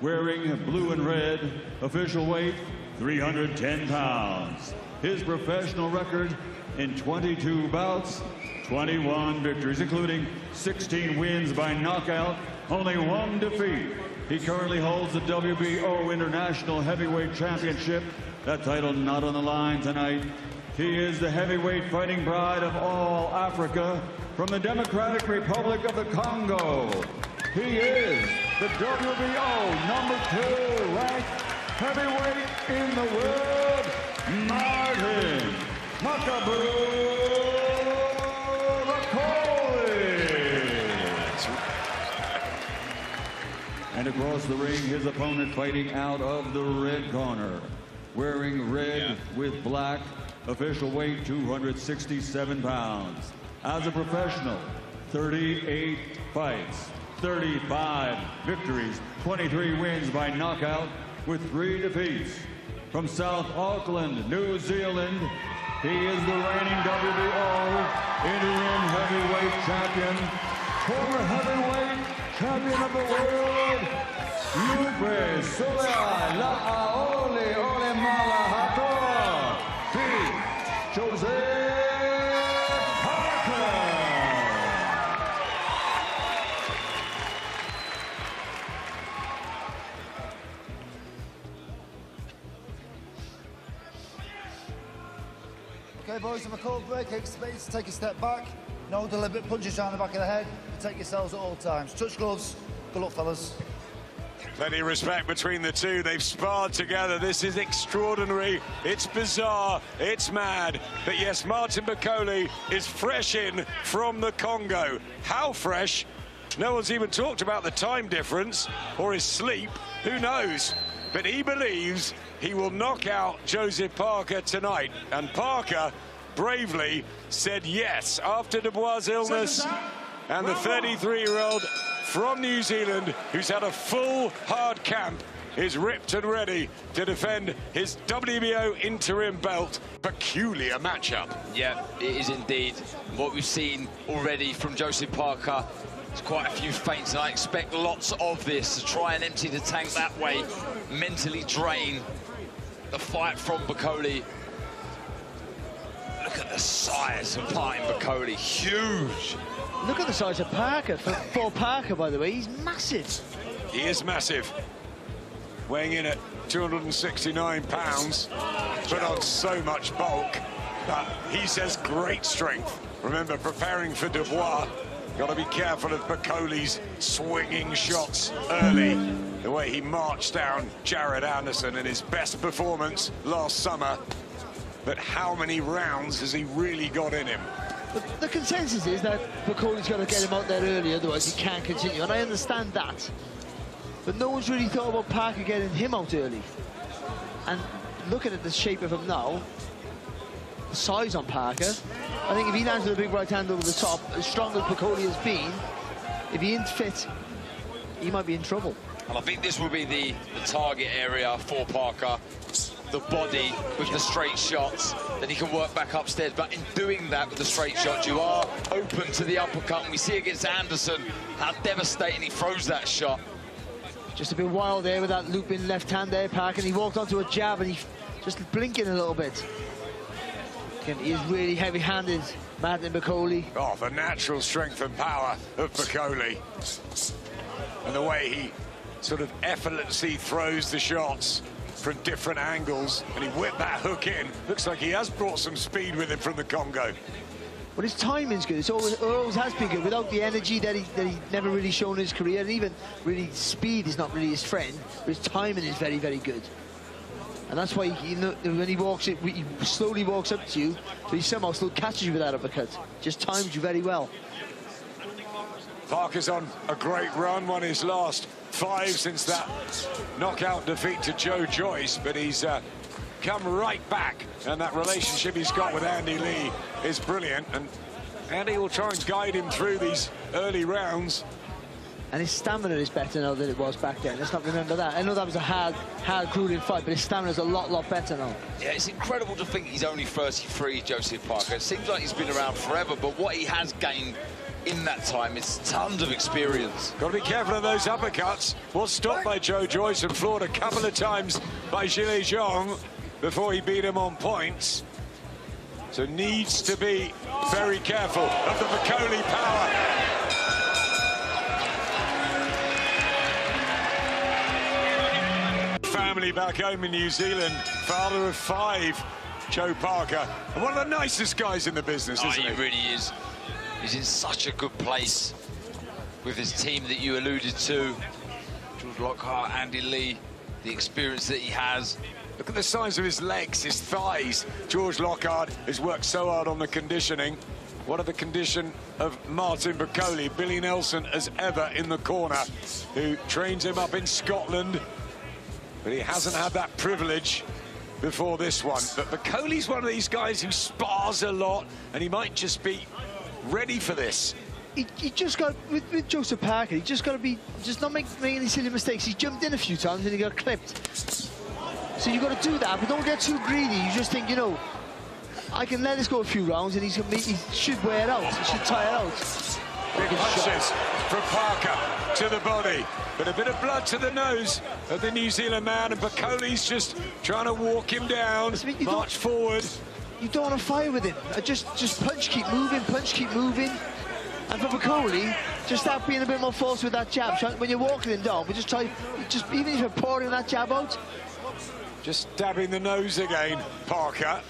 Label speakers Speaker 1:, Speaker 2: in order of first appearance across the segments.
Speaker 1: wearing blue and red, official weight 310 pounds. His professional record in 22 bouts, 21 victories, including 16 wins by knockout, only 1 defeat. He currently holds the WBO International Heavyweight Championship. That title not on the line tonight. He is the heavyweight fighting pride of all Africa from the Democratic Republic of the Congo. He is the WBO #2 ranked heavyweight in the world, Martin Bakole. And across the ring, his opponent fighting out of the red corner, wearing red with black, official weight 267 pounds. As a professional, 38 fights, 35 victories, 23 wins by knockout with 3 defeats. From South Auckland, New Zealand, he is the reigning WBO interim heavyweight champion, former heavyweight champion of the world, Lupe Solea La'aole Ole Malahato, Jose Parker.
Speaker 2: Okay, boys, I'm a cold break. Space, take a step back. No deliberate punches around the back of the head. Protect yourselves at all times. Touch gloves. Good luck, fellas.
Speaker 3: Plenty of respect between the two. They've sparred together. This is extraordinary. It's bizarre. It's mad. But yes, Martin Bakole is fresh in from the Congo. How fresh? No one's even talked about the time difference or his sleep. Who knows? But he believes he will knock out Joseph Parker tonight. And Parker bravely said yes after Dubois' illness. And the 33-year-old from New Zealand, who's had a full hard camp, is ripped and ready to defend his WBO interim belt. Peculiar matchup.
Speaker 4: Yeah, it is indeed. What we've seen already from Joseph Parker, there's quite a few feints, and I expect lots of this to try and empty the tank that way, mentally drain the fight from Bakole. Look at the size of Martin Bakole, huge.
Speaker 5: Look at the size of Parker. For Parker, by the way, he's massive.
Speaker 3: He is massive. Weighing in at 269 pounds, put on so much bulk. But he says great strength. Remember, preparing for Dubois, got to be careful of Bakole's swinging shots early. The way he marched down Jared Anderson in his best performance last summer. But how many rounds has he really got in him?
Speaker 5: The consensus is that Bakole's got to get him out there early, otherwise he can't continue, and I understand that. But no one's really thought about Parker getting him out early. And looking at the shape of him now, the size on Parker, I think if he lands with a big right hand over the top, as strong as Bakole has been, if he ain't fit, he might be in trouble.
Speaker 4: And I think this will be the target area for Parker. The body with the straight shots, then he can work back upstairs. But in doing that with the straight shots, you are open to the uppercut. And we see against Anderson how devastating he throws that shot.
Speaker 5: Just a bit wild there with that looping left hand there, Parker, and he walked onto a jab and he just blinking a little bit. Again, he is really heavy-handed, Martin Bakole.
Speaker 3: Oh, the natural strength and power of Bakole. And the way he sort of effortlessly throws the shots from different angles, and he whipped that hook in. Looks like he has brought some speed with him from the Congo.
Speaker 5: But his timing's good. It always has been good. Without the energy that he never really shown in his career, and even really speed is not really his friend, but his timing is very, very good. And that's why when he walks it, he slowly walks up to you, but he somehow still catches you with that uppercut. Just times you very well.
Speaker 3: Parker's on a great run, won his last 5 since that knockout defeat to Joe Joyce, but he's come right back, and that relationship he's got with Andy Lee is brilliant, and Andy will try and guide him through these early rounds.
Speaker 5: And his stamina is better now than it was back then. Let's not remember that. I know that was a hard, grueling fight, but his stamina is a lot better now.
Speaker 4: Yeah, it's incredible to think he's only 33, Joseph Parker. It seems like he's been around forever, but what he has gained in that time. It's tons of experience.
Speaker 3: Got to be careful of those uppercuts. Was stopped by Joe Joyce and floored a couple of times by Zhile Zhang before he beat him on points. So needs to be very careful of the Bakole power. Family back home in New Zealand, father of 5, Joe Parker, and one of the nicest guys in the business, isn't he?
Speaker 4: He really is. He's in such a good place with his team that you alluded to. George Lockhart, Andy Lee, the experience that he has.
Speaker 3: Look at the size of his legs, his thighs. George Lockhart has worked so hard on the conditioning. What of the condition of Martin Bakole, Billy Nelson as ever in the corner, who trains him up in Scotland. But he hasn't had that privilege before this one. But Bakole's one of these guys who spars a lot, and he might just be ready for this.
Speaker 5: He just got, with Joseph Parker, he just got to be, just not make any silly mistakes. He jumped in a few times and he got clipped. So you've got to do that, but don't get too greedy. You just think, you know, I can let this go a few rounds and he should wear it out. He should tire out.
Speaker 3: Big punches from Parker to the body, but a bit of blood to the nose of the New Zealand man, and Bakole's just trying to walk him down, march forward.
Speaker 5: You don't want to fight with him. Just punch, keep moving, punch, keep moving. And for Bakole, just start being a bit more forceful with that jab. When you're walking him down, but just try, even if you're pouring that jab out.
Speaker 3: Just dabbing the nose again, Parker.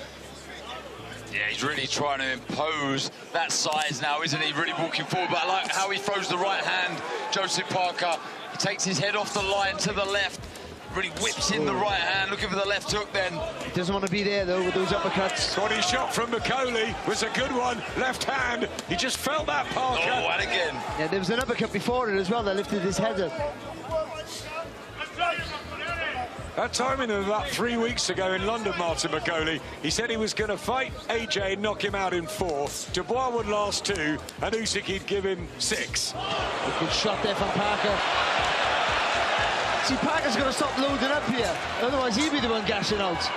Speaker 4: Yeah, he's really trying to impose that size now, isn't he? Really walking forward, but I like how he throws the right hand, Joseph Parker. He takes his head off the line to the left, really whips in the right hand, looking for the left hook then.
Speaker 5: He doesn't want to be there, though, with those uppercuts.
Speaker 3: Body shot from Bakole was a good one, left hand. He just felt that, Parker.
Speaker 4: Oh, and again.
Speaker 5: Yeah, there was an uppercut before it as well that lifted his head up.
Speaker 3: That time in about 3 weeks ago in London, Martin Bakole, he said he was going to fight AJ and knock him out in 4. Dubois would last 2, and Usyk he'd give him 6.
Speaker 5: A good shot there from Parker. See, Parker's got to stop loading up here, otherwise he'd be the one gassing out.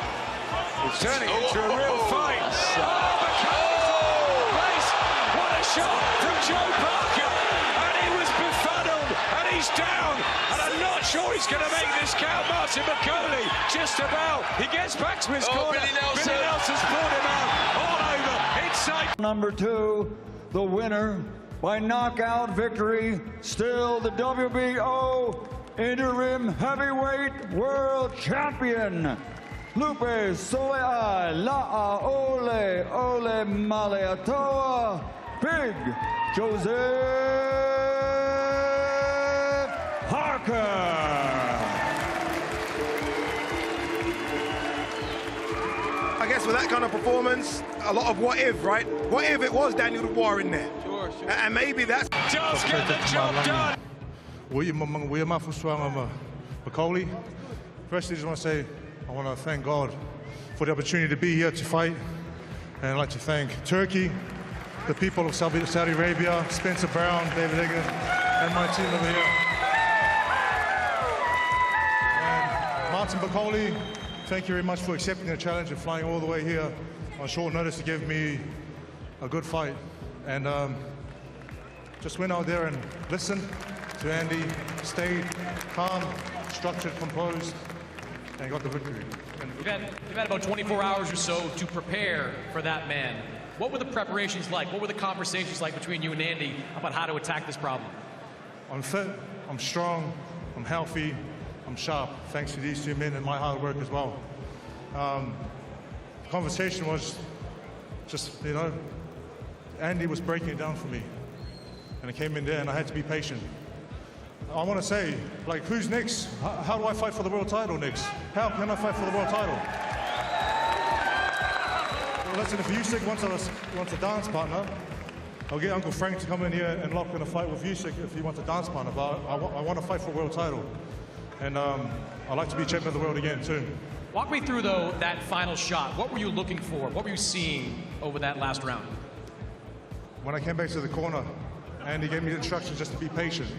Speaker 3: It's turning into a real fight. Bakole's all over the place. What a shot from Joe Parker, and he was befuddled, and he's down. And I'm not sure he's going to make this count, Martin Bakole. Just about. He gets back to his corner.
Speaker 4: Billy Nelson.
Speaker 3: Billy Nelson's pulled him out. All over. Inside.
Speaker 1: Number 2, the winner by knockout victory, still the WBO interim heavyweight world champion, Lupe Soleai La'aole Ole Maleatoa, Big Joseph Parker.
Speaker 6: I guess with that kind of performance, a lot of what if, right? What if it was Daniel Dubois in there?
Speaker 4: Sure.
Speaker 6: And maybe that's...
Speaker 3: Does get the job done.
Speaker 7: Bakole. Firstly, I just want to say I want to thank God for the opportunity to be here to fight, and I'd like to thank Turkey, the people of Saudi Arabia, Spencer Brown, David Egan, and my team over here. And Martin Bakole, thank you very much for accepting the challenge and flying all the way here on short notice to give me a good fight. And just went out there and listened to Andy, stayed calm, structured, composed, and got the victory.
Speaker 8: You've had about 24 hours or so to prepare for that man. What were the preparations like? What were the conversations like between you and Andy about how to attack this problem?
Speaker 7: I'm fit, I'm strong, I'm healthy, I'm sharp, thanks to these 2 men and my hard work as well. The conversation was just, you know, Andy was breaking it down for me. And I came in there and I had to be patient. I want to say, like, who's next? How do I fight for the world title next? How can I fight for the world title? Well, listen, if Usyk wants a dance partner, I'll get Uncle Frank to come in here and lock in a fight with Usyk if he wants a dance partner. But I want to fight for a world title. And I'd like to be champion of the world again, too.
Speaker 8: Walk me through, though, that final shot. What were you looking for? What were you seeing over that last round?
Speaker 7: When I came back to the corner, Andy gave me the instructions just to be patient.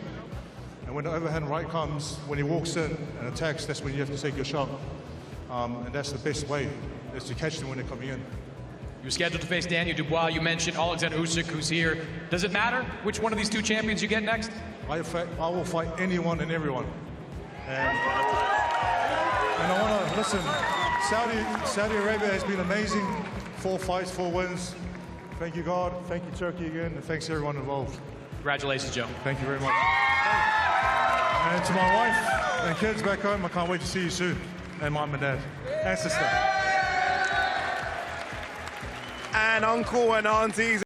Speaker 7: And when the overhand right comes, when he walks in and attacks, that's when you have to take your shot. And that's the best way, is to catch them when they're coming in.
Speaker 8: You're scheduled to face Daniel Dubois. You mentioned Alexander Usyk, who's here. Does it matter which one of these two champions you get next?
Speaker 7: I will fight anyone and everyone. And I want to listen. Saudi Arabia has been amazing. 4 fights, 4 wins. Thank you, God. Thank you, Turkey, again. And thanks to everyone involved.
Speaker 8: Congratulations, Joe.
Speaker 7: Thank you very much. And to my wife and kids back home, I can't wait to see you soon. And mom and dad. And sister.
Speaker 6: And uncle and aunties.